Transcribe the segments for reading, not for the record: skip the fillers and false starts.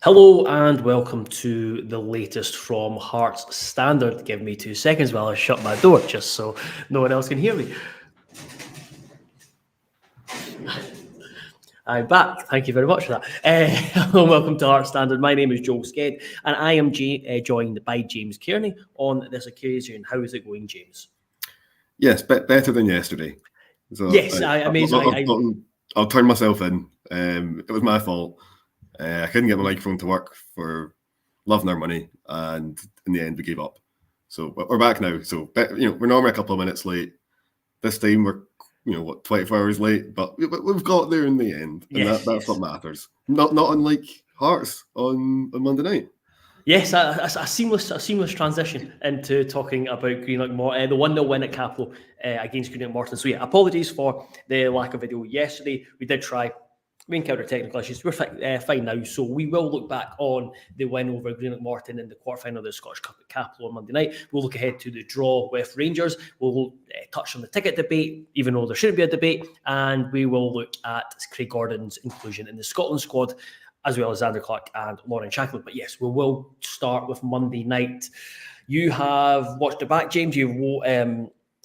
Hello and welcome to the latest from Hearts Standard. Give me 2 seconds while I shut my door just so no one else can hear me. I'm back. Thank you very much for that. Hello and welcome to Hearts Standard. My name is Joel Sked and I am joined by James Kearney on this occasion. How is it going, James? Yes, better than yesterday. So yes, I'll turn myself in. It was my fault. I couldn't get my microphone to work for love nor money, and in the end we gave up. So we're back now. So we're normally a couple of minutes late. This time we're 24 hours late, but we've got there in the end, and that's what matters. Not unlike Hearts on Monday night. Yes, a seamless transition into talking about Greenock Morton, the 1-0 win at Capital against Greenock Morton. So apologies for the lack of video yesterday. We did try. We encountered technical issues. We're fine now, so we will look back on the win over Greenock Morton in the quarterfinal of the Scottish Cup at Capital on Monday night. We'll look ahead to the draw with Rangers. We'll touch on the ticket debate, even though there shouldn't be a debate, and we will look at Craig Gordon's inclusion in the Scotland squad, as well as Xander Clark and Lauren Shackleton. But yes, we will start with Monday night. You have watched it back, James. You've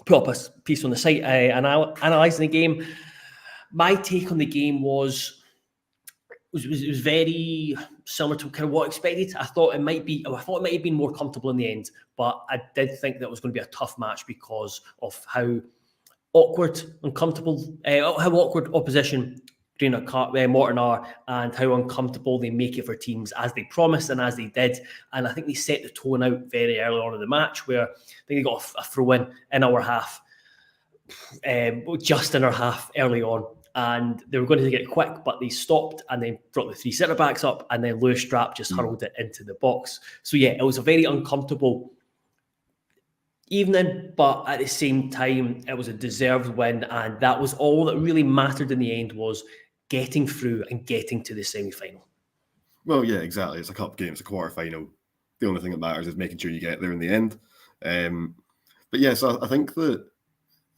put up a piece on the site analysing the game. My take on the game was very similar to kind of what I expected. I thought it might have been more comfortable in the end, but I did think that was going to be a tough match because of how awkward opposition Greenock Morton are, and how uncomfortable they make it for teams, as they promised and as they did. And I think they set the tone out very early on in the match, where I think they got a throw in our half, just in our half early on. And they were going to get it quick, but they stopped and then brought the 3 centre-backs up, and then Lewis Strapp just hurled it into the box. So it was a very uncomfortable evening, but at the same time, it was a deserved win, and that was all that really mattered in the end, was getting through and getting to the semi-final. Well, yeah, exactly. It's a cup game, it's a quarter-final. The only thing that matters is making sure you get there in the end. But yes, I think that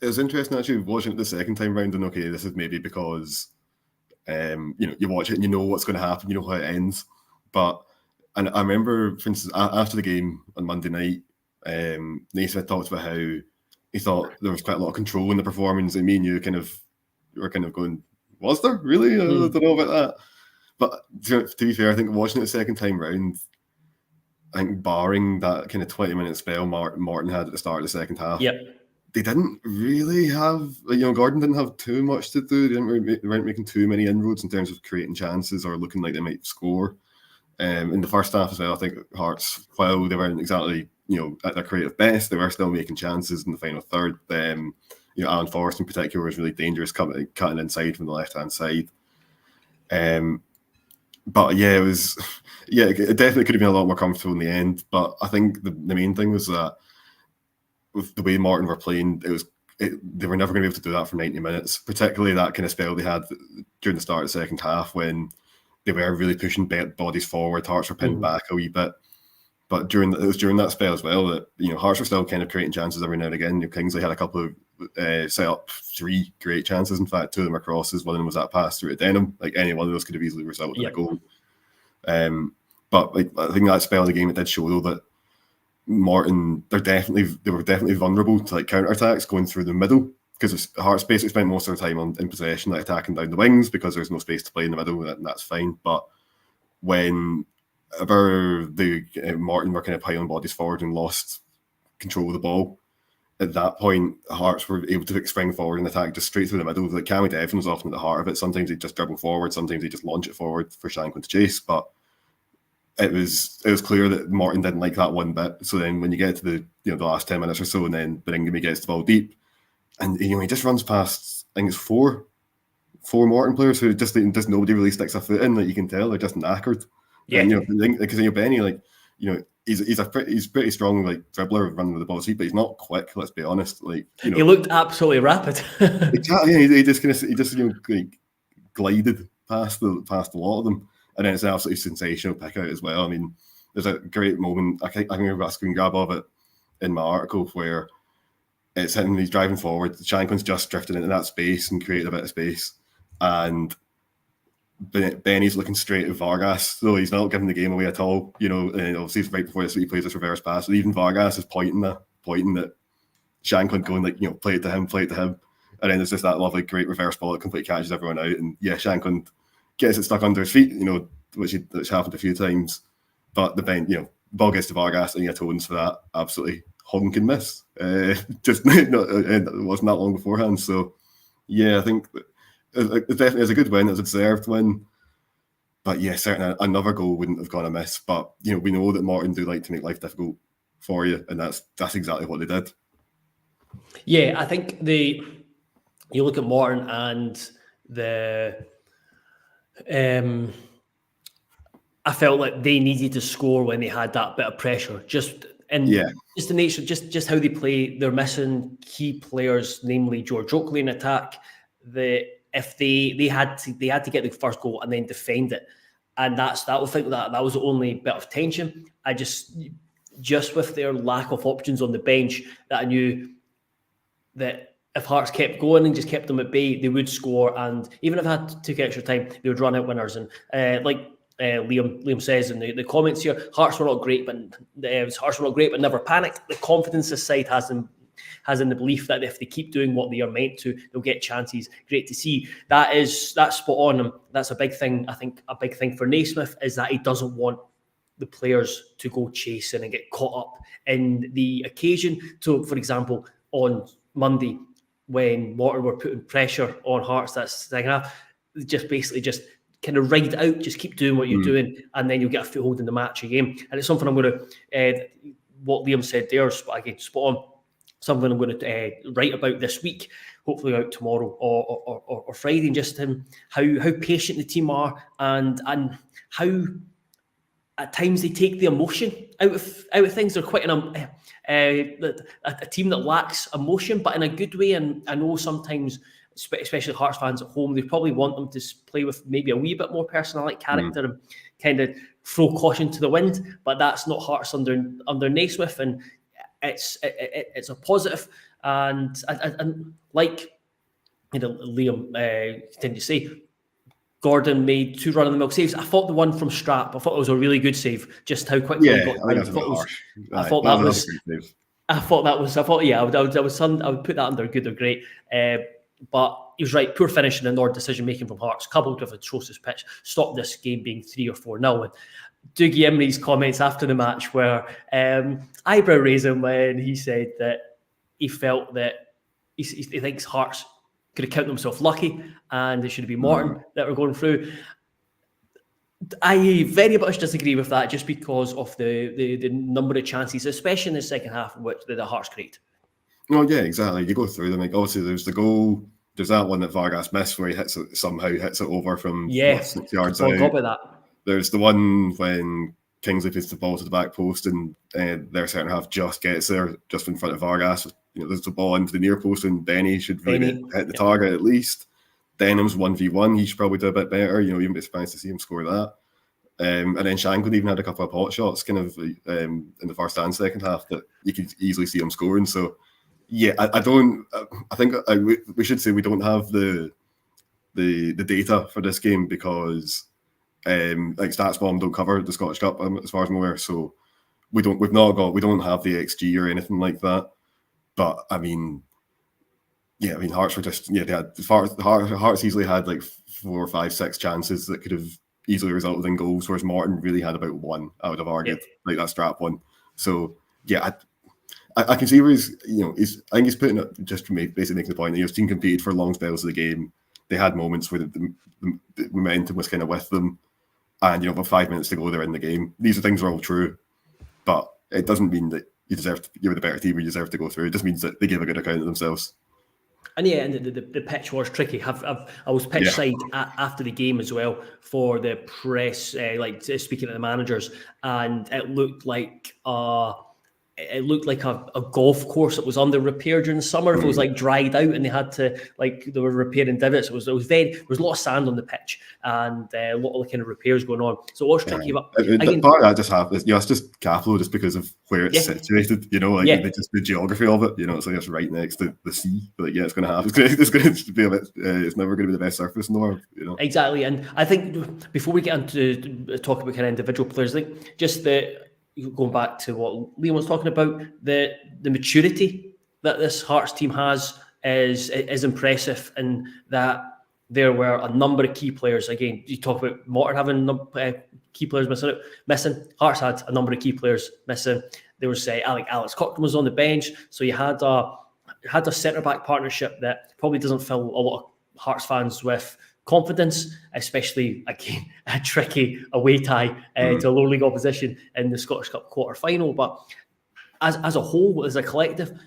it was interesting actually watching it the second time round, and okay, this is maybe because you watch it and you know what's going to happen, you know how it ends. And I remember, for instance, after the game on Monday night, Naismith talked about how he thought there was quite a lot of control in the performance, and me and you were kind of going, was there really? I don't know about that. But to be fair, I think watching it the second time round, I think barring that kind of 20-minute spell Morton had at the start of the second half, they didn't really have, Gordon didn't have too much to do. They weren't making too many inroads in terms of creating chances or looking like they might score. In the first half as well, I think Hearts, while they weren't exactly at their creative best, they were still making chances in the final third. Alan Forrest in particular was really dangerous, cutting inside from the left-hand side. But it definitely could have been a lot more comfortable in the end. But I think the main thing was that with the way Morton were playing, they were never going to be able to do that for 90 minutes, particularly that kind of spell they had during the start of the second half when they were really pushing bodies forward. Hearts were pinned back a wee bit. But during that spell as well that Hearts were still kind of creating chances every now and again. Kingsley had a couple of set up 3 great chances. In fact, 2 of them are crosses. One of them was that pass through to Denham. Like any one of those could have easily resulted in a goal. But I think that spell of the game, it did show though that Morton, they were definitely vulnerable to counter-attacks going through the middle, because Hearts basically spent most of their time in possession, attacking down the wings, because there's no space to play in the middle, and that's fine. But when Morton were kind of piling bodies forward and lost control of the ball, at that point Hearts were able to spring forward and attack just straight through the middle. Like Cammy Devlin was often at the heart of it. Sometimes he'd just dribble forward, sometimes he'd just launch it forward for Shankland to chase, but it was clear that Morton didn't like that one bit. So then when you get to the last 10 minutes or so, and then Birmingham gets the ball deep, and he just runs past, I think it's four Morton players who just nobody really sticks a foot in. Like you can tell they're just knackered. Yeah, and because Benny, he's pretty strong, dribbler running with the ball, but he's not quick. Let's be honest. He looked absolutely rapid. Exactly. He just glided past a lot of them. And then it's an absolutely sensational pick out as well. I mean, there's a great moment. I can remember a screen grab of it in my article where it's him, he's driving forward. Shankland's just drifted into that space and created a bit of space. And Benny's looking straight at Vargas, so he's not giving the game away at all. You know, and obviously right before this, he plays this reverse pass, and even Vargas is pointing at Shankland, going like, you know, play it to him, and then there's just that lovely, great reverse ball that completely catches everyone out, and yeah, Shankland gets it stuck under his feet, you know, which happened a few times, but the ball gets to Vargas, and he atones for that absolutely honking miss. Just it wasn't that long beforehand, so yeah, I think it definitely is a good win. It's a deserved win. But yeah, certainly another goal wouldn't have gone amiss. But you know, we know that Morton do like to make life difficult for you, and that's exactly what they did. Yeah, I think you look at Morton and I felt like they needed to score when they had that bit of pressure. Just the nature, just how they play. They're missing key players, namely George Oakley in attack. If they had to get the first goal and then defend it, and that was the only bit of tension. I just with their lack of options on the bench, that I knew that if Hearts kept going and just kept them at bay, they would score. And even if it took extra time, they would run out winners. And Liam says in the comments here, Hearts were not great, but never panicked. The confidence this side has in the belief that if they keep doing what they are meant to, they'll get chances. Great to see. That's spot on. And that's a big thing. I think a big thing for Naismith is that he doesn't want the players to go chasing and get caught up in the occasion. So, for example, on Monday, when Morton were putting pressure on Hearts, that's second half, just kind of ride out, just keep doing what you're doing, and then you'll get a foothold in the match again. And it's something I'm going to, what Liam said there, again, spot on, something I'm going to write about this week, hopefully out tomorrow or Friday, and just how patient the team are and how at times they take the emotion out of things. They're quite a team that lacks emotion, but in a good way. And I know sometimes, especially Hearts fans at home, they probably want them to play with maybe a wee bit more personality, character, and kind of throw caution to the wind. But that's not Hearts under Naismith, and it's a positive. And like Liam continued to say, Gordon made 2 run-of-the-mill saves. I thought the one from Strap, I thought it was a really good save. Just how quickly he got down. I thought that was. I would put that under good or great. But he was right. Poor finishing and or decision making from Hearts, coupled with atrocious pitch, stopped this game being 3 or 4-0. And Dougie Emery's comments after the match were eyebrow raising when he said that he felt that he thinks Hearts could have counted themselves lucky, and it should be Morton that were going through. I very much disagree with that, just because of the number of chances, especially in the second half, which the Hearts create. Well, yeah, exactly. You go through them. Like, obviously, there's the goal. There's that one that Vargas missed where he somehow hits it over from 6 yards out. About that. There's the one when Kingsley puts the ball to the back post and their centre half just gets there, just in front of Vargas. You know, there's the ball into the near post, and Benny should really hit the target at least. Denham's 1v1. He should probably do a bit better. You know, you wouldn't be surprised to see him score that. And then Shankland even had a couple of pot shots, kind of in the first and second half, that you could easily see him scoring. So, yeah, I think we should say we don't have the data for this game because like StatsBomb don't cover the Scottish Cup as far as I'm aware. So we don't have the XG or anything like that. But I mean, Hearts were just Hearts easily had like 4, 5, 6 chances that could have easily resulted in goals, whereas Morton really had about 1. I would have argued, like that Strap one. So yeah, I can see where I think he's putting it just for me, basically making the point that his team competed for long spells of the game. They had moments where the momentum was kind of with them, and with 5 minutes to go, they're in the game. These things are all true, but it doesn't mean that you're the better team or you deserve to go through. It just means that they gave a good account of themselves. And the pitch was tricky. I was pitch side after the game as well for the press, speaking to the managers, and it looked like it looked like a golf course that was under repair during the summer. If it was like dried out and they had to, like, they were repairing divots, there was a lot of sand on the pitch and a lot of kind of repairs going on. So it was tricky. But again, part of that just happens. It's just Capello, just because of where it's situated. Just the geography of it. It's like it's right next to the sea. But it's going to happen. It's going to be a bit. It's never going to be the best surface in the world. Exactly. And I think before we get into talk about kind of individual players, like just going back to what Liam was talking about, the maturity that this Hearts team has is impressive, and that there were a number of key players. Again, you talk about Morton having key players missing. Hearts had a number of key players missing. There was Alex Cochran was on the bench, so you had a centre back partnership that probably doesn't fill a lot of Hearts fans with confidence, especially again a tricky away tie to a lower league opposition in the Scottish Cup quarter final. But as a whole, as a collective,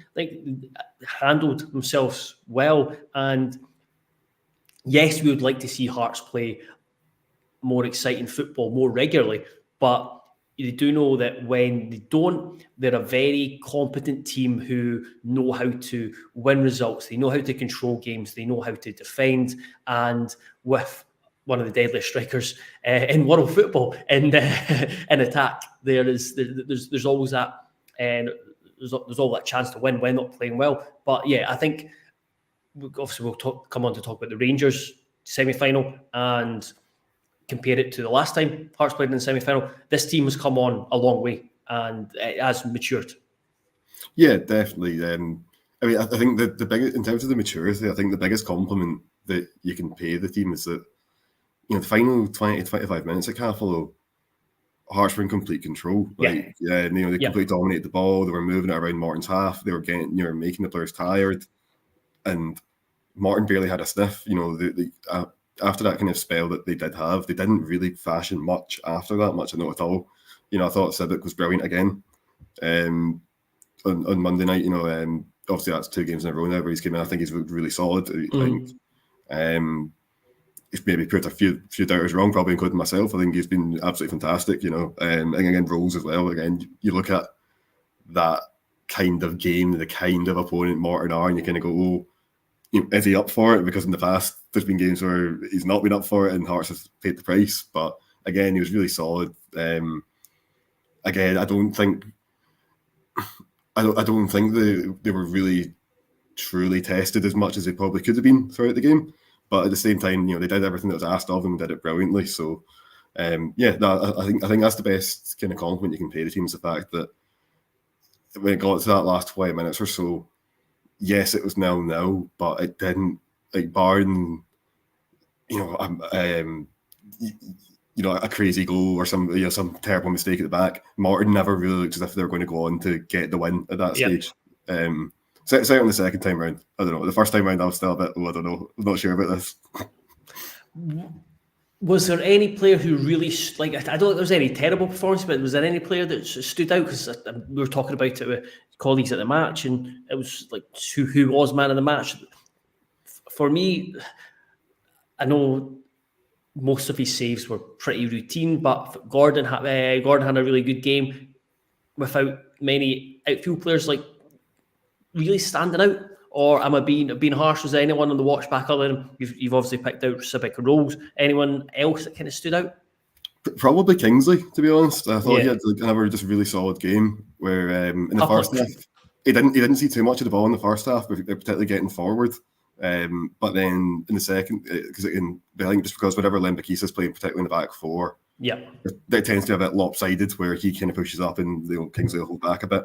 handled themselves well. And yes, we would like to see Hearts play more exciting football more regularly, but you do know that when they don't, they're a very competent team who know how to win results. They know how to control games. They know how to defend. And with one of the deadliest strikers in world football in attack, there's always that, and there's all that chance to win when not playing well. But I think obviously we'll come on to talk about the Rangers semi-final and compare it to the last time Hearts played in the semi-final. This team has come on a long way and it has matured. Yeah, definitely. I think the biggest, in terms of the maturity, I think the biggest compliment that you can pay the team is that the final 20 to 25 minutes at Cappello, Hearts were in complete control. They completely dominated the ball. They were moving it around Morton's half. They were making the players tired, and Morton barely had a sniff. After that kind of spell that they did have, they didn't really fashion much after that, much not at all. I thought Civic was brilliant again on Monday night. Obviously that's 2 games in a row now where he's came in. I think he's looked really solid. He's maybe put a few doubters wrong, probably including myself. I think he's been absolutely fantastic. And again, Rolls as well. Again, you look at that kind of game, the kind of opponent Morton are, and you kind of go, oh, is he up for it? Because in the past, there's been games where he's not been up for it and Hearts has paid the price. But again, he was really solid. Again, I don't think they were really truly tested as much as they probably could have been throughout the game. But at the same time, they did everything that was asked of them and did it brilliantly. So, I think that's the best kind of compliment you can pay the team, is the fact that when it got to that last 20 minutes or so, yes, it was 0-0, but it didn't, barring, a crazy goal or some terrible mistake at the back, Morton never really looked as if they were going to go on to get the win at that stage. So on the second time round, I don't know. The first time round, I was still a bit, I don't know, I'm not sure about this. Was there any player who really, I don't think there was any terrible performance, but was there any player that stood out? Because we were talking about it with colleagues at the match, and it was like who was man of the match. For me, I know most of his saves were pretty routine, but Gordon had a really good game without many outfield players really standing out. Or am I being harsh? Was there anyone on the watch back other than you've obviously picked out Civic and Rolls? Anyone else that kind of stood out? Probably Kingsley, to be honest. I thought he had another just really solid game where in the first half he didn't see too much of the ball in the first half, but particularly getting forward. But then in the second, I think just because whenever Lembakis is playing, particularly in the back four, it tends to be a bit lopsided where he kind of pushes up and Kingsley will hold back a bit.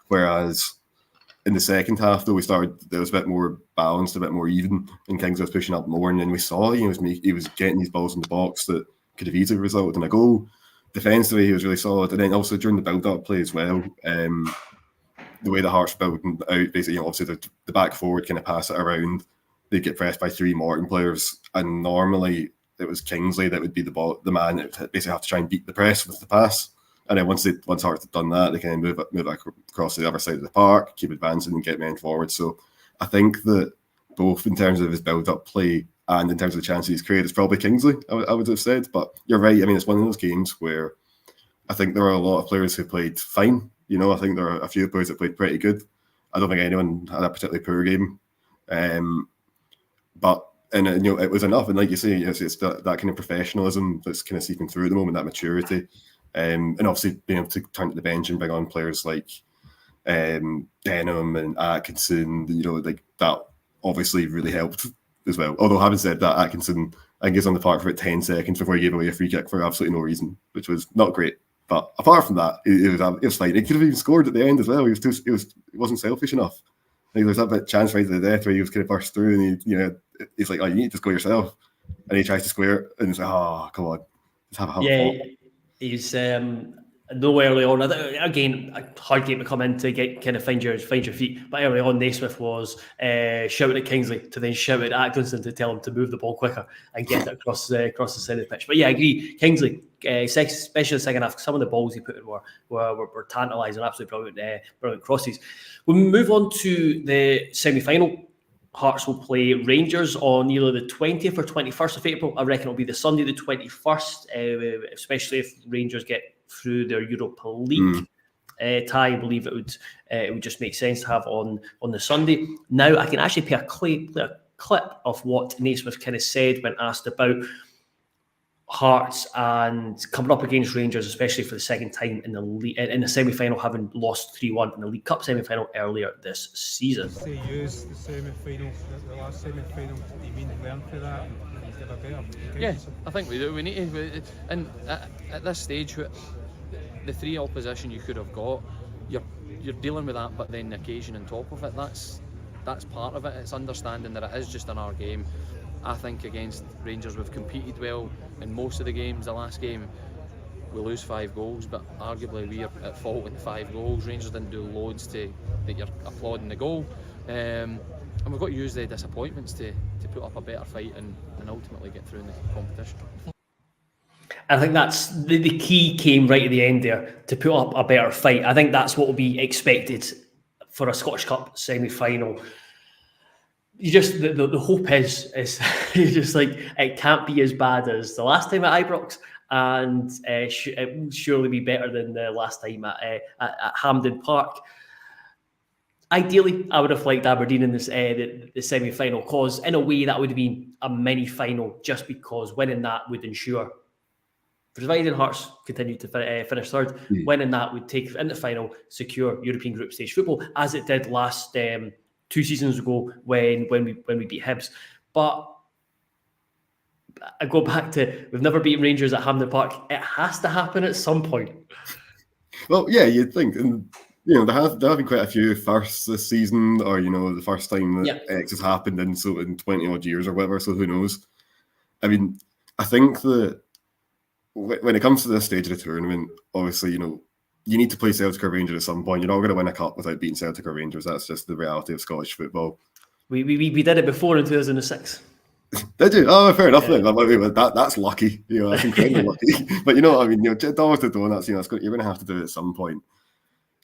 Whereas in the second half, though, there was a bit more balanced, a bit more even, and Kingsley was pushing up more. And then we saw he was getting these balls in the box that could have easily resulted in a goal. Defensively, he was really solid, and then also during the build-up play as well. The way the Hearts building out, basically, obviously the back forward kind of pass it around. They get pressed by 3 Morton players, and normally it was Kingsley that would be the man that would basically have to try and beat the press with the pass. And then once Hearts had done that, they can move across to the other side of the park, keep advancing and get men forward. So I think that both in terms of his build-up play and in terms of the chances he's created, it's probably Kingsley, I would have said. But you're right. I mean, it's one of those games where I think there are a lot of players who played fine You know, I think there are a few players that played pretty good. I don't think anyone had a particularly poor game. But it was enough. And like you say, it's that kind of professionalism that's kind of seeping through at the moment, that maturity. And obviously being able to turn to the bench and bring on players like Denham and Atkinson, like that obviously really helped as well. Although having said that, Atkinson, I think, is on the park for about 10 seconds before he gave away a free kick for absolutely no reason, which was not great. But apart from that, it was fine. He could have even scored at the end as well. He wasn't selfish enough. Like, there's that bit chance right to the death where he was kind of burst through, and he's like, "Oh, you need to score yourself," and he tries to square it, and it's like, "Oh, come on, let's have a yeah, he's no early on. Again, a hard game to come in to kind of find your feet. But early on, Naismith was shouting at Kingsley to then shout at Atkinson to tell him to move the ball quicker and get it across the side of the pitch. But yeah, I agree. Kingsley, especially the second half, some of the balls he put in were tantalising, absolutely brilliant crosses. We'll move on to the semi-final. Hearts will play Rangers on either the 20th or 21st of April. I reckon it'll be the Sunday, the 21st, especially if Rangers get through their Europa League tie. I believe it would just make sense to have on the Sunday. Now, I can actually play a clip of what Naismith kind of said when asked about Hearts and coming up against Rangers, especially for the second time in the semi-final, having lost 3-1 in the League Cup semi-final earlier this season. Say use the semi-final, the last semi-final. Do you mean to learn for that and get a better? Yeah, I think we do. We need to, and at this stage, the 3 opposition you could have got, you're dealing with that, but then the occasion on top of it, that's part of it. It's understanding that it is just another game. I think against Rangers we've competed well in most of the games. The last game we lose 5 goals, but arguably we are at fault in 5 goals. Rangers didn't do loads that you're applauding the goal, and we've got to use the disappointments to put up a better fight and ultimately get through in the competition. I think that's the key came right at the end there, to put up a better fight. I think that's what will be expected for a Scottish Cup semi-final. You just the hope is you're just like, it can't be as bad as the last time at Ibrox, and it will surely be better than the last time at Hampden Park. Ideally, I would have liked Aberdeen in this the semi-final, because in a way that would have been a mini final, just because winning that would ensure, providing Hearts continued to finish third, winning that would take in the final, secure European group stage football, as it did last 2 seasons ago when we beat Hibs. But I go back to, we've never beaten Rangers at Hampden Park. It has to happen at some point. Well, yeah, you'd think, and there have been quite a few firsts this season, or the first time that X has happened in 20 odd years or whatever. So who knows? I mean, I think that when it comes to this stage of the tournament, obviously, you need to play Celtic or Rangers at some point. You're not going to win a cup without beating Celtic or Rangers. That's just the reality of Scottish football. We did it before in 2006. Did you? Oh, fair enough. Yeah. That's lucky. That's incredibly lucky. But you know what I mean? Dollars to donuts. You're going to have to do it at some point.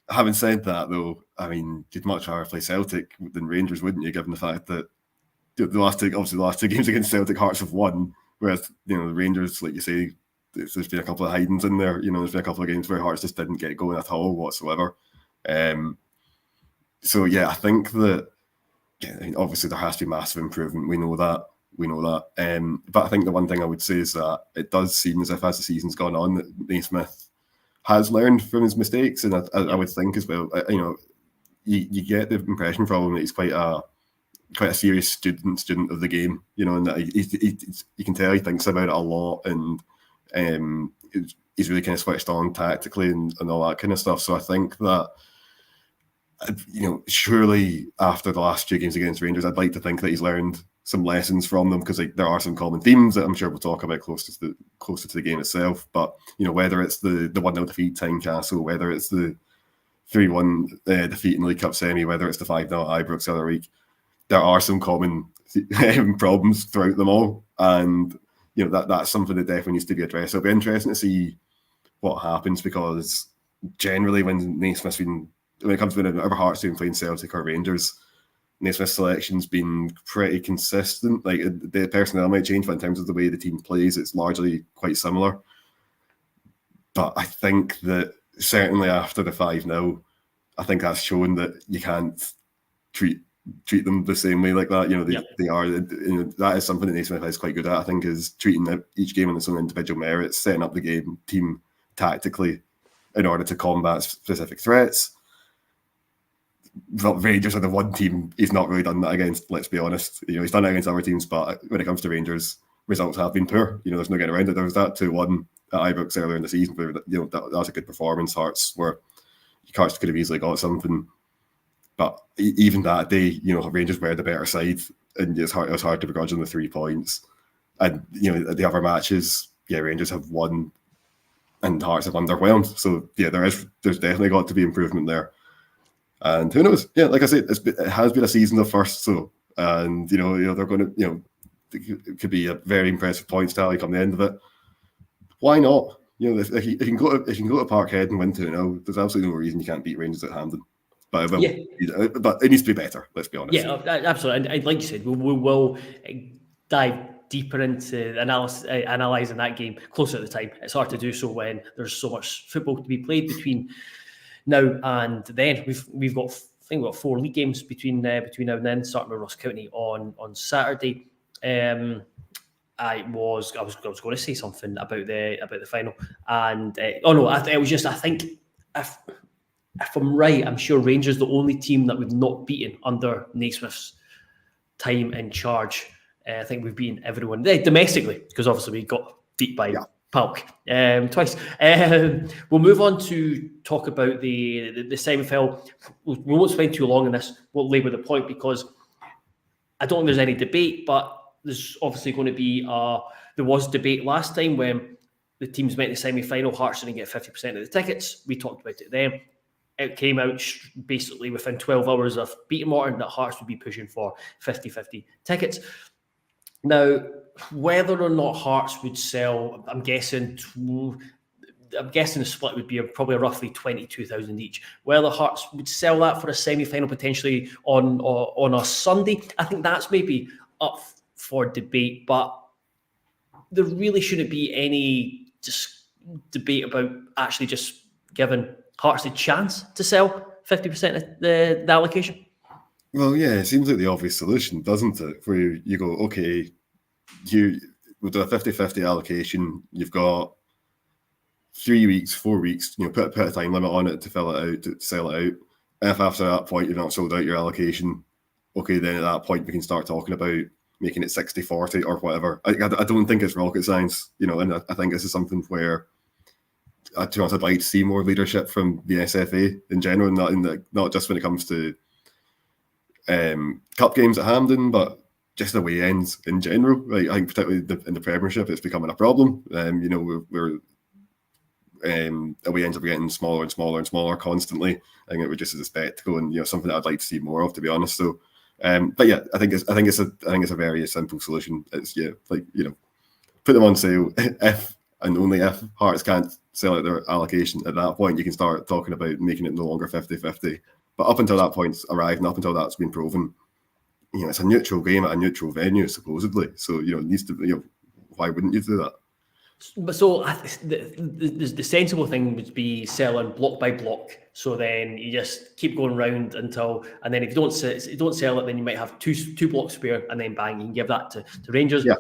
Having said that, though, I mean, you'd much rather play Celtic than Rangers, wouldn't you? Given the fact that the last 2 games against Celtic, Hearts have won, whereas the Rangers, like you say, there's been a couple of hidings in there. There's been a couple of games where Hearts just didn't get going at all whatsoever. So yeah, I think that obviously there has to be massive improvement. We know that. But I think the one thing I would say is that it does seem as if, as the season's gone on, that Naismith has learned from his mistakes, and I would think as well. You get the impression from him that he's quite a serious student of the game. And that you can tell he thinks about it a lot, and he's really kind of switched on tactically and all that kind of stuff. So I think that, surely after the last 2 games against Rangers, I'd like to think that he's learned some lessons from them, because there are some common themes that I'm sure we'll talk about closer to the game itself. But whether it's the 1-0 defeat at Tynecastle, whether it's the 3-1 defeat in the League Cup semi, whether it's the 5-0 at Ibrox the other week, there are some common problems throughout them all, and that's something that definitely needs to be addressed. It'll be interesting to see what happens, because generally when it comes to whenever Hearts have been playing Celtic or Rangers, Naismith's selection's been pretty consistent. Like, the personnel might change, but in terms of the way the team plays, it's largely quite similar. But I think that certainly after the 5-0, I think that's shown that you can't treat them the same way like that. They are. That is something that Naismith is quite good at. I think is treating each game on its own individual merits, setting up the team tactically in order to combat specific threats. Rangers are the one team he's not really done that against. Let's be honest. He's done it against other teams, but when it comes to Rangers, results have been poor. There's no getting around it. There was that 2-1 at Ibrox earlier in the season where that was a good performance. Hearts could have easily got something. But even that day, Rangers were the better side, and it was hard to begrudge them the 3 points. And the other matches, Rangers have won, and Hearts have underwhelmed. So there's definitely got to be improvement there. And who knows? Yeah, like I said, it has been a season of firsts. So, and they're going to, it could be a very impressive points tally come the end of it. Why not? If you can go to Parkhead and win 2-0, there's absolutely no reason you can't beat Rangers at Hampden. But it needs to be better. Let's be honest. Yeah, absolutely. And like you said, we will dive deeper into analysing that game closer at the time. It's hard to do so when there's so much football to be played between now and then. We've got 4 league games between now and then, starting with Ross County on Saturday. I was going to say something about the final, and I think if I'm right, I'm sure Rangers the only team that we've not beaten under Naismith's time in charge. I think we've beaten everyone domestically, because obviously we got beat by Palk twice. We'll move on to talk about the semi-final. We won't spend too long on this. We'll labour the point because I don't think there's any debate, but there's obviously going to be there was debate last time when the teams met in the semi-final. Hearts didn't get 50% of the tickets. We talked about it then. It came out basically within 12 hours of beating Morton that Hearts would be pushing for 50-50 tickets. Now, whether or not Hearts would sell, I'm guessing the split would be probably roughly 22,000 each. Whether Hearts would sell that for a semi-final potentially on a Sunday, I think that's maybe up for debate, but there really shouldn't be any debate about actually just giving Hearts the chance to sell 50% of the allocation. Well, yeah, it seems like the obvious solution, doesn't it? Where you go, okay, we'll do a 50-50 allocation. You've got 3 weeks, 4 weeks, put a time limit on it to fill it out, to sell it out. If after that point you've not sold out your allocation, okay, then at that point we can start talking about making it 60-40 or whatever. I don't think it's rocket science, and I think this is something where I'd like to see more leadership from the SFA in general, not just when it comes to cup games at Hampden, but just away ends in general. Right? I think particularly in the Premiership, it's becoming a problem. We're away ends are getting smaller and smaller and smaller constantly. I think it reduces the spectacle, and something that I'd like to see more of, to be honest. So, but yeah, I think it's a very simple solution. It's put them on sale if and only if Hearts can't sell out their allocation. At that point, you can start talking about making it no longer 50-50. But up until that point's arrived, and up until that's been proven, it's a neutral game at a neutral venue, supposedly. So, it needs to, why wouldn't you do that? But so the sensible thing would be selling block by block. So then you just keep going round until, and then if you don't sell it, then you might have two blocks spare, and then bang, you can give that to Rangers. Yeah.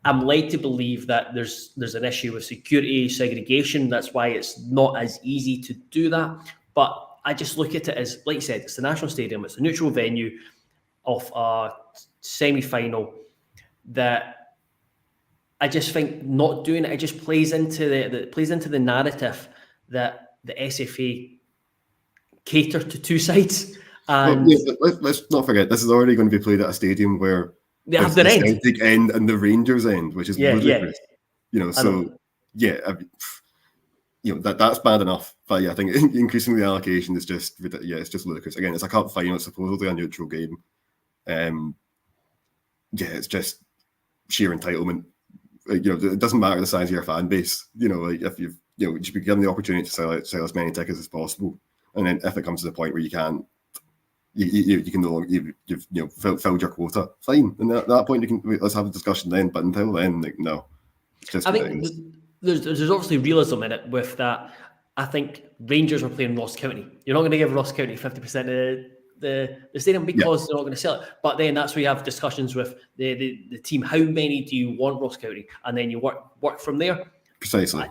I'm led to believe that there's an issue with security segregation. That's why it's not as easy to do that. But I just look at it as, like you said, it's the National Stadium. It's a neutral venue of a semi-final that I just think not doing it, it just plays into the narrative that the SFA cater to two sides. And let's not forget, this is already going to be played at a stadium where they have their end. Celtic end and the Rangers end, which is ludicrous. That's bad enough. But yeah, I think increasing the allocation is just it's just ludicrous. Again, it's a cup final, it's supposedly a neutral game. It's just sheer entitlement. It doesn't matter the size of your fan base. If you should be given the opportunity to sell as many tickets as possible, and then if it comes to the point where you can't, you can no longer, you've filled your quota, fine. And at that point, let's have a discussion then. But until then, no. It's just I think there's obviously realism in it with that. I think Rangers were playing Ross County. You're not going to give Ross County 50% of the stadium because they're not going to sell it. But then that's where you have discussions with the team. How many do you want Ross County? And then you work from there. Precisely,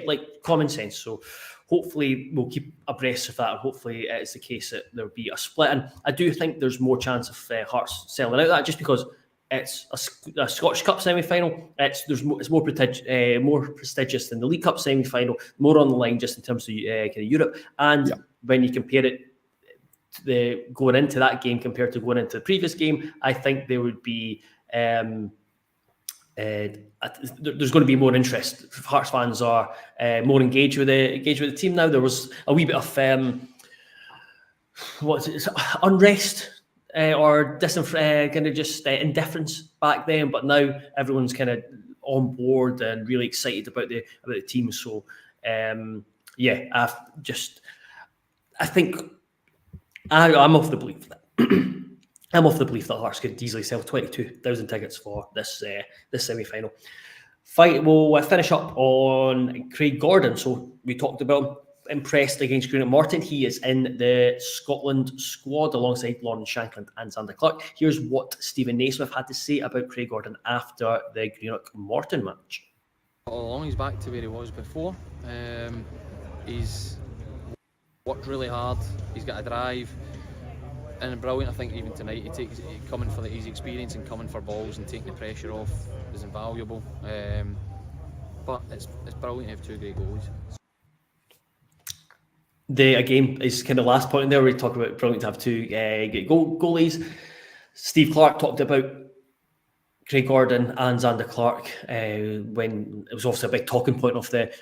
Like common sense. So hopefully we'll keep abreast of that, and hopefully it's the case that there'll be a split. And I do think there's more chance of Hearts selling out that, just because it's a Scottish Cup semi-final. It's more prestigious than the League Cup semi-final, more on the line just in terms of kind of Europe. And when you compare it to going into that game compared to going into the previous game, I think there would be there's going to be more interest. Hearts fans are more engaged with the team now. There was a wee bit of unrest or kind of just indifference back then, but now everyone's kind of on board and really excited about the team. So I think I'm of the belief that I'm of the belief that Hearts could easily sell 22,000 tickets for this semi-final. We'll finish up on Craig Gordon. So we talked about impressed against Greenock Morton. He is in the Scotland squad alongside Lauren Shankland and Xander Clark. Here's what Stephen Naismith had to say about Craig Gordon after the Greenock Morton match. All along, he's back to where he was before. He's worked really hard. He's got a drive. And brilliant. I think even tonight coming for the easy experience and coming for balls and taking the pressure off is invaluable. But it's brilliant to have two great goalies. Again, is kind of last point in there. We talk about brilliant to have two great goalies. Steve Clark talked about Craig Gordon and Xander Clark when it was obviously a big talking point of the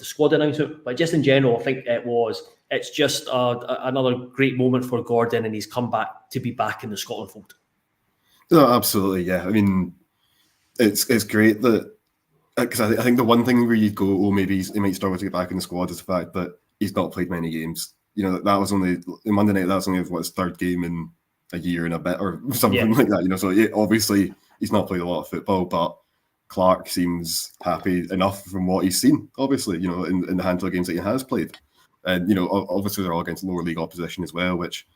squad announcement. But just in general, I think it's just another great moment for Gordon, and he's come back to be back in the Scotland fold. No, absolutely, yeah. I mean, it's great that, because I think the one thing where you go, oh, maybe he might struggle to get back in the squad, is the fact that he's not played many games. You know, that was only Monday night. That's only his third game in a year and a bit, or something like that. You know, so obviously he's not played a lot of football, but Clark seems happy enough from what he's seen. Obviously, you know, in the handful of games that he has played. And, you know, obviously they're all against lower league opposition as well, which,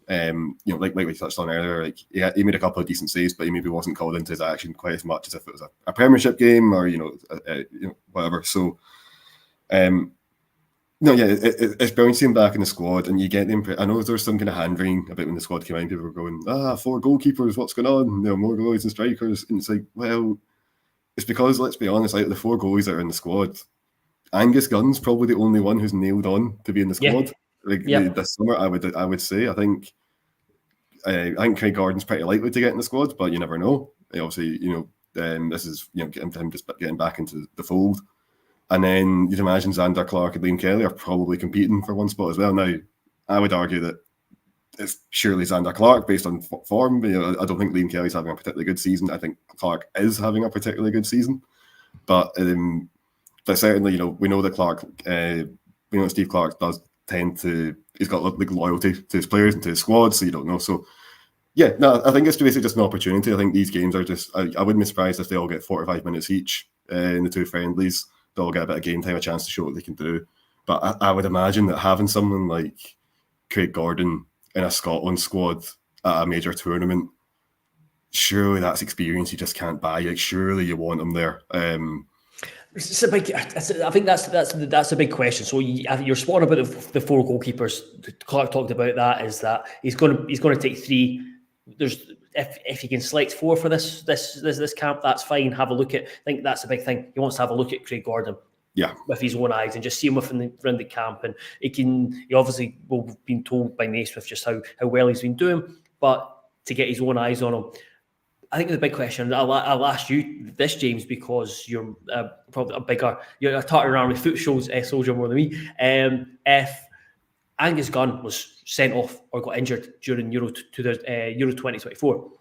you know, like we touched on earlier, like he made a couple of decent saves, but he maybe wasn't called into his action quite as much as if it was a Premiership game or, you know, whatever. So, it's brilliant to see him back in the squad, and you get the impression. I know there's some kind of hand-wringing about when the squad came in, people were going, 4 goalkeepers, what's going on? You know, more goalies and strikers. And it's like, well, it's because, let's be honest, out of the 4 goalies that are in the squad, Angus Gunn's probably the only one who's nailed on to be in the squad. This summer, I would say. I think Craig Gordon's pretty likely to get in the squad, but you never know. Obviously, you know, this is, you know, him just getting back into the fold. And then you'd imagine Xander Clark and Liam Kelly are probably competing for one spot as well. Now, I would argue that it's surely Xander Clark based on form. You know, I don't think Liam Kelly's having a particularly good season. I think Clark is having a particularly good season. But certainly, you know, we know that Clark, Steve Clark does tend to, he's got like loyalty to his players and to his squad, so you don't know. So, yeah, no, I think it's basically just an opportunity. I think these games are just, I wouldn't be surprised if they all get 45 minutes each in the 2 friendlies. They'll get a bit of game time, a chance to show what they can do. But I would imagine that having someone like Craig Gordon in a Scotland squad at a major tournament, surely that's experience you just can't buy. Like, surely you want him there. It's a big. I think that's a big question. So you're spotting about the 4 goalkeepers. Clark talked about that. Is that he's going to take 3. There's if you can select 4 for this camp, that's fine. Have a look at. I think that's a big thing. He wants to have a look at Craig Gordon. Yeah, with his own eyes and just see him around the camp, and he obviously will have been told by Naismith just how well he's been doing, but to get his own eyes on him. I think the big question, I'll ask you this, James, because you're probably you're a tartan around with foot soldier more than me. If Angus Gunn was sent off or got injured during Euro 2024,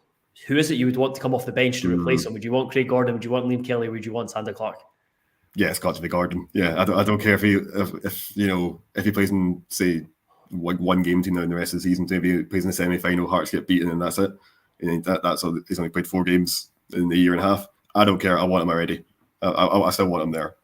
who is it you would want to come off the bench to replace him? Would you want Craig Gordon? Would you want Liam Kelly? Would you want Xander Clark? Yeah, it's got to be Gordon. Yeah, I don't care if he plays in, say, one game team now in the rest of the season. Maybe he plays in the semi-final, Hearts get beaten, and that's it. That's all. He's only played 4 games in a year and a half. I don't care. I want him already. I still want him there.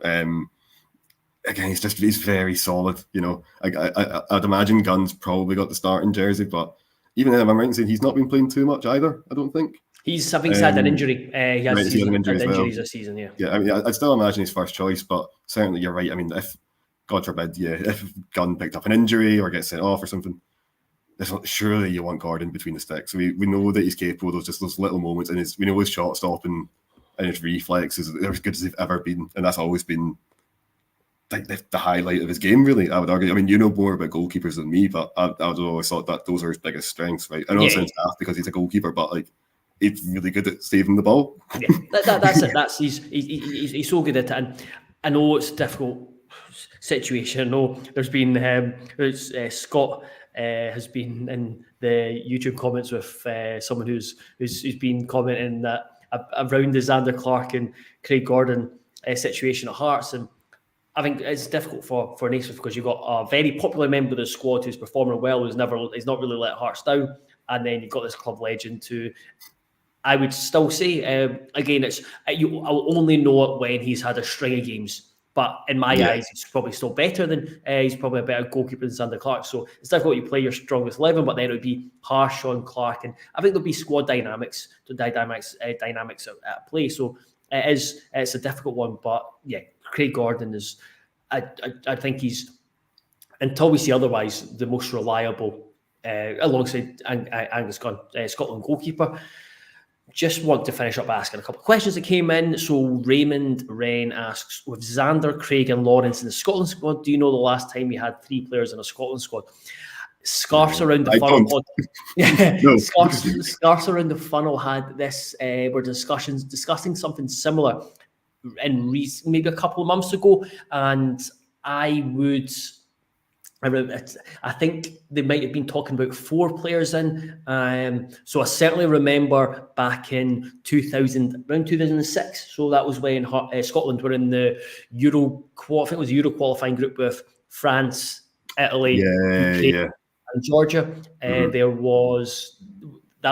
again, he's very solid. You know, I'd imagine Gunn's probably got the starting jersey, but even then, I'm right in saying he's not been playing too much either. I don't think. I think he's had an injury. He has Right, an injury as well. injuries this season. Yeah. Yeah, I mean, I'd still imagine he's first choice, but certainly you're right. I mean, if God forbid, if Gunn picked up an injury or gets sent off or something, surely you want Gordon between the sticks. We know that he's capable of just those little moments, and we know his shot stopping and his reflexes are as good as they've ever been, and that's always been the highlight of his game, really. I would argue. I mean, you know more about goalkeepers than me, but I would always thought that those are his biggest strengths, right? I know it sounds daft because he's a goalkeeper, but like he's really good at saving the ball. Yeah, that's it. He's so good at it, and I know it's a difficult situation. I know there's been Scott has been in the YouTube comments with someone who's been commenting that around the Xander Clark and Craig Gordon situation at Hearts, and I think it's difficult for Naismith because you've got a very popular member of the squad who's performing well, he's not really let Hearts down, and then you've got this club legend who I would still say again I'll only know it when he's had a string of games. But in my eyes, he's probably still better than he's probably a better goalkeeper than Xander Clark. So it's difficult you play your strongest 11, but then it would be harsh on Clark, and I think there'll be squad dynamics at play. So it's a difficult one, but yeah, Craig Gordon is. I think he's, until we see otherwise, the most reliable alongside Angus Gunn, Scotland goalkeeper. Just want to finish up by asking a couple of questions that came in. So Raymond Wren asks, with Xander, Craig and Lawrence in the Scotland squad, do you know the last time we had 3 players in a Scotland squad? Scarfs around the funnel. No. Scarfs around the funnel had this, were discussing something similar in maybe a couple of months ago. And I think they might have been talking about 4 players in. So I certainly remember back in around 2006. So that was when Scotland were in the Euro qualifying group with France, Italy, UK, and Georgia. That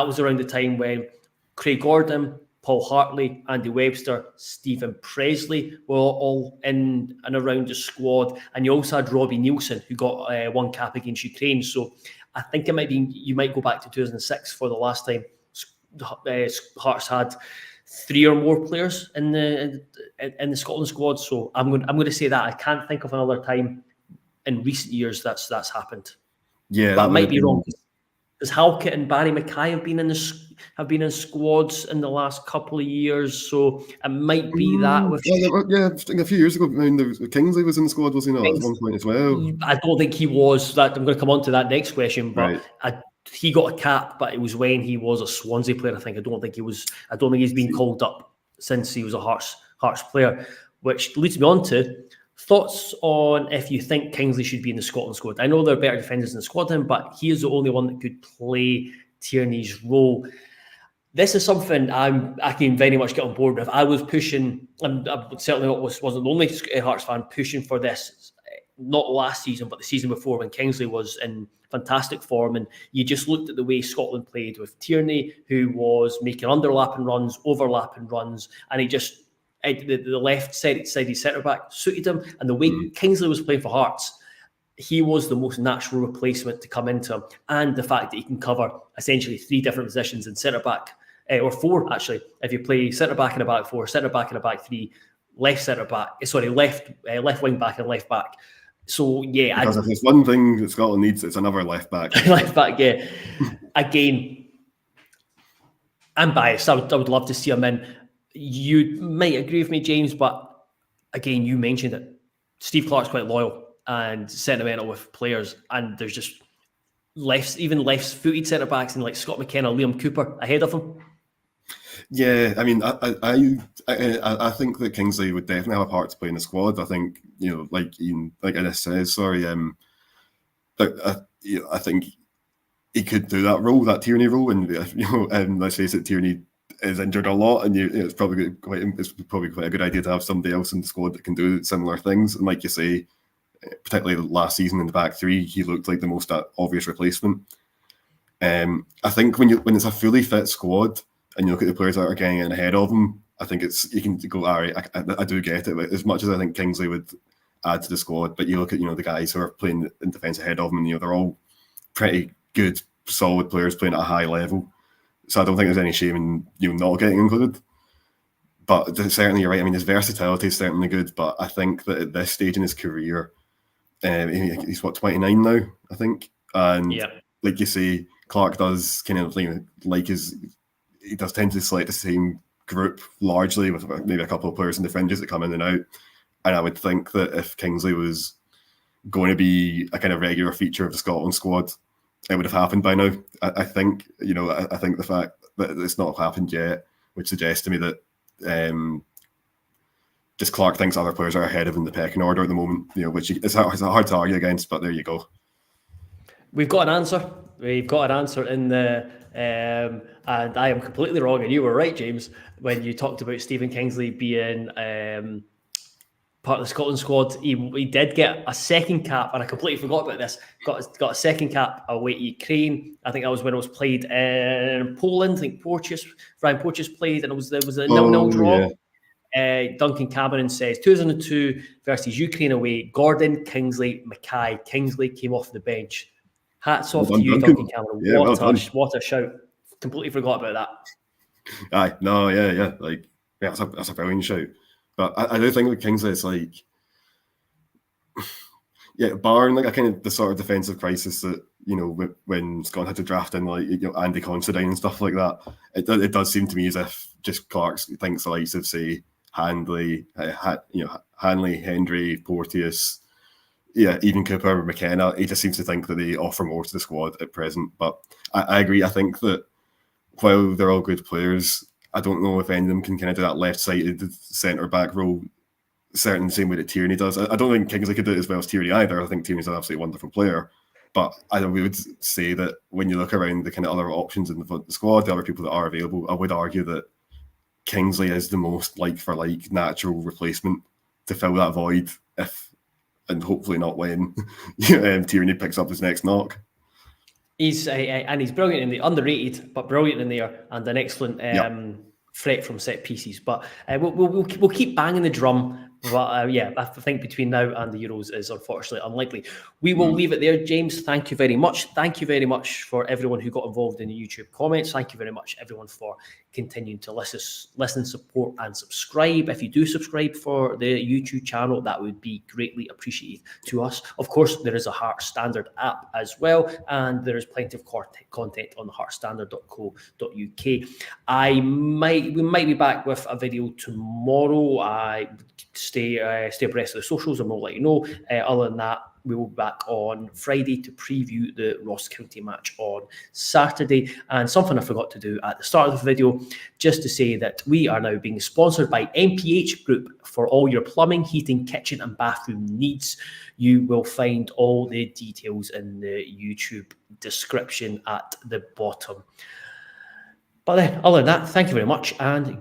was around the time when Craig Gordon, Paul Hartley, Andy Webster, Stephen Presley were all in and around the squad. And you also had Robbie Nielsen, who got 1 cap against Ukraine. So I think you might go back to 2006 for the last time Hearts had 3 or more players in the Scotland squad. So I'm going to say that. I can't think of another time in recent years that's happened. Yeah, that might be wrong. Because Halkett and Barry Mackay have been in squads in the last couple of years, so it might be that. I think a few years ago, Kingsley was in the squad, was he not, at one point as well? I don't think he was. I'm going to come on to that next question, but he got a cap, but it was when he was a Swansea player. I think. I don't think he's been called up since he was a Hearts player, which leads me on to thoughts on if you think Kingsley should be in the Scotland squad. I know there are better defenders in the squad, but he is the only one that could play Tierney's role. This is something I can very much get on board with. I was pushing, and I certainly wasn't the only Hearts fan pushing for this, not last season, but the season before when Kingsley was in fantastic form. And you just looked at the way Scotland played with Tierney, who was making overlapping runs, and he just, the left sided centre-back suited him. And the way Kingsley was playing for Hearts, he was the most natural replacement to come into him. And the fact that he can cover essentially 3 different positions in centre-back, or 4 actually, if you play centre-back in a back 4, centre-back in a back 3, left wing back and left back. So, yeah. Because if there's one thing that Scotland needs, it's another left back. Left back, yeah. Again, I'm biased. I would love to see him in. You might agree with me, James, but again, you mentioned it. Steve Clark's quite loyal and sentimental with players, and there's just left-footed centre-backs and like Scott McKenna, Liam Cooper ahead of him. Yeah, I mean, I think that Kingsley would definitely have a part to play in the squad. I think, like Innes says, but I think he could do that role, that Tierney role, and let's face it, Tierney is injured a lot, and it's probably quite a good idea to have somebody else in the squad that can do similar things. And like you say, particularly last season in the back 3, he looked like the most obvious replacement. I think when it's a fully fit squad and you look at the players that are getting in ahead of him, I think you can go, all right, I do get it. But as much as I think Kingsley would add to the squad. But you look at, the guys who are playing in defence ahead of them, and, they're all pretty good, solid players playing at a high level. So I don't think there's any shame in, not getting included. But certainly you're right. I mean, his versatility is certainly good, but I think that at this stage in his career, he's 29 now, I think. And like you say, Clark does kind of he does tend to select the same group largely, with maybe a couple of players in the fringes that come in and out. And I would think that if Kingsley was going to be a kind of regular feature of the Scotland squad, it would have happened by now. I think, I think the fact that it's not happened yet, which suggests to me that just Clark thinks other players are ahead of him in the pecking order at the moment, which is hard to argue against, but there you go. We've got an answer. We've got an answer in the, and I am completely wrong, and you were right, James, when you talked about Stephen Kingsley being part of the Scotland squad. He did get a second cap, and I completely forgot about this. Got a second cap away to Ukraine. I think that was when it was played in Poland. I think Ryan Porteous played, and there was a 0-0 draw. Yeah. Duncan Cameron says 2002 versus Ukraine away. Gordon, Kingsley, Mackay. Kingsley came off the bench. Hats off to you, Duncan Cameron. Yeah, what a shout. Completely forgot about that. Aye, no, yeah. That's a brilliant shout. But I do think with Kingsley, it's barring a kind of the sort of defensive crisis that, when Scotland had to draft in Andy Considine and stuff like that, it does seem to me as if just Clark thinks the likes of, say, Hanley, Hendry, Porteous, even Cooper, McKenna, he just seems to think that they offer more to the squad at present. But I agree. I think that while they're all good players, I don't know if any of them can kind of do that left-sided centre-back role, certainly the same way that Tierney does. I don't think Kingsley could do it as well as Tierney either. I think Tierney's an absolutely wonderful player. But we would say that when you look around the kind of other options in the squad, the other people that are available, I would argue that Kingsley is the most like-for-like natural replacement to fill that void and hopefully not when Tierney picks up his next knock. He's brilliant in the underrated, but brilliant in there, and an excellent threat from set pieces. But we'll keep banging the drum. But I think between now and the Euros is unfortunately unlikely. We will leave it there, James. Thank you very much. Thank you very much for everyone who got involved in the YouTube comments. Thank you very much, everyone, for continuing to listen, support, and subscribe. If you do subscribe for the YouTube channel, that would be greatly appreciated to us. Of course, there is a Heart Standard app as well, and there is plenty of content on the heartstandard.co.uk. We might be back with a video tomorrow. I stay abreast of the socials, and we'll let you know. Other than that, we will be back on Friday to preview the Ross County match on Saturday. And something I forgot to do at the start of the video, just to say that we are now being sponsored by MPH Group for all your plumbing, heating, kitchen and bathroom needs. You will find all the details in the YouTube description at the bottom. But then, other than that, thank you very much, and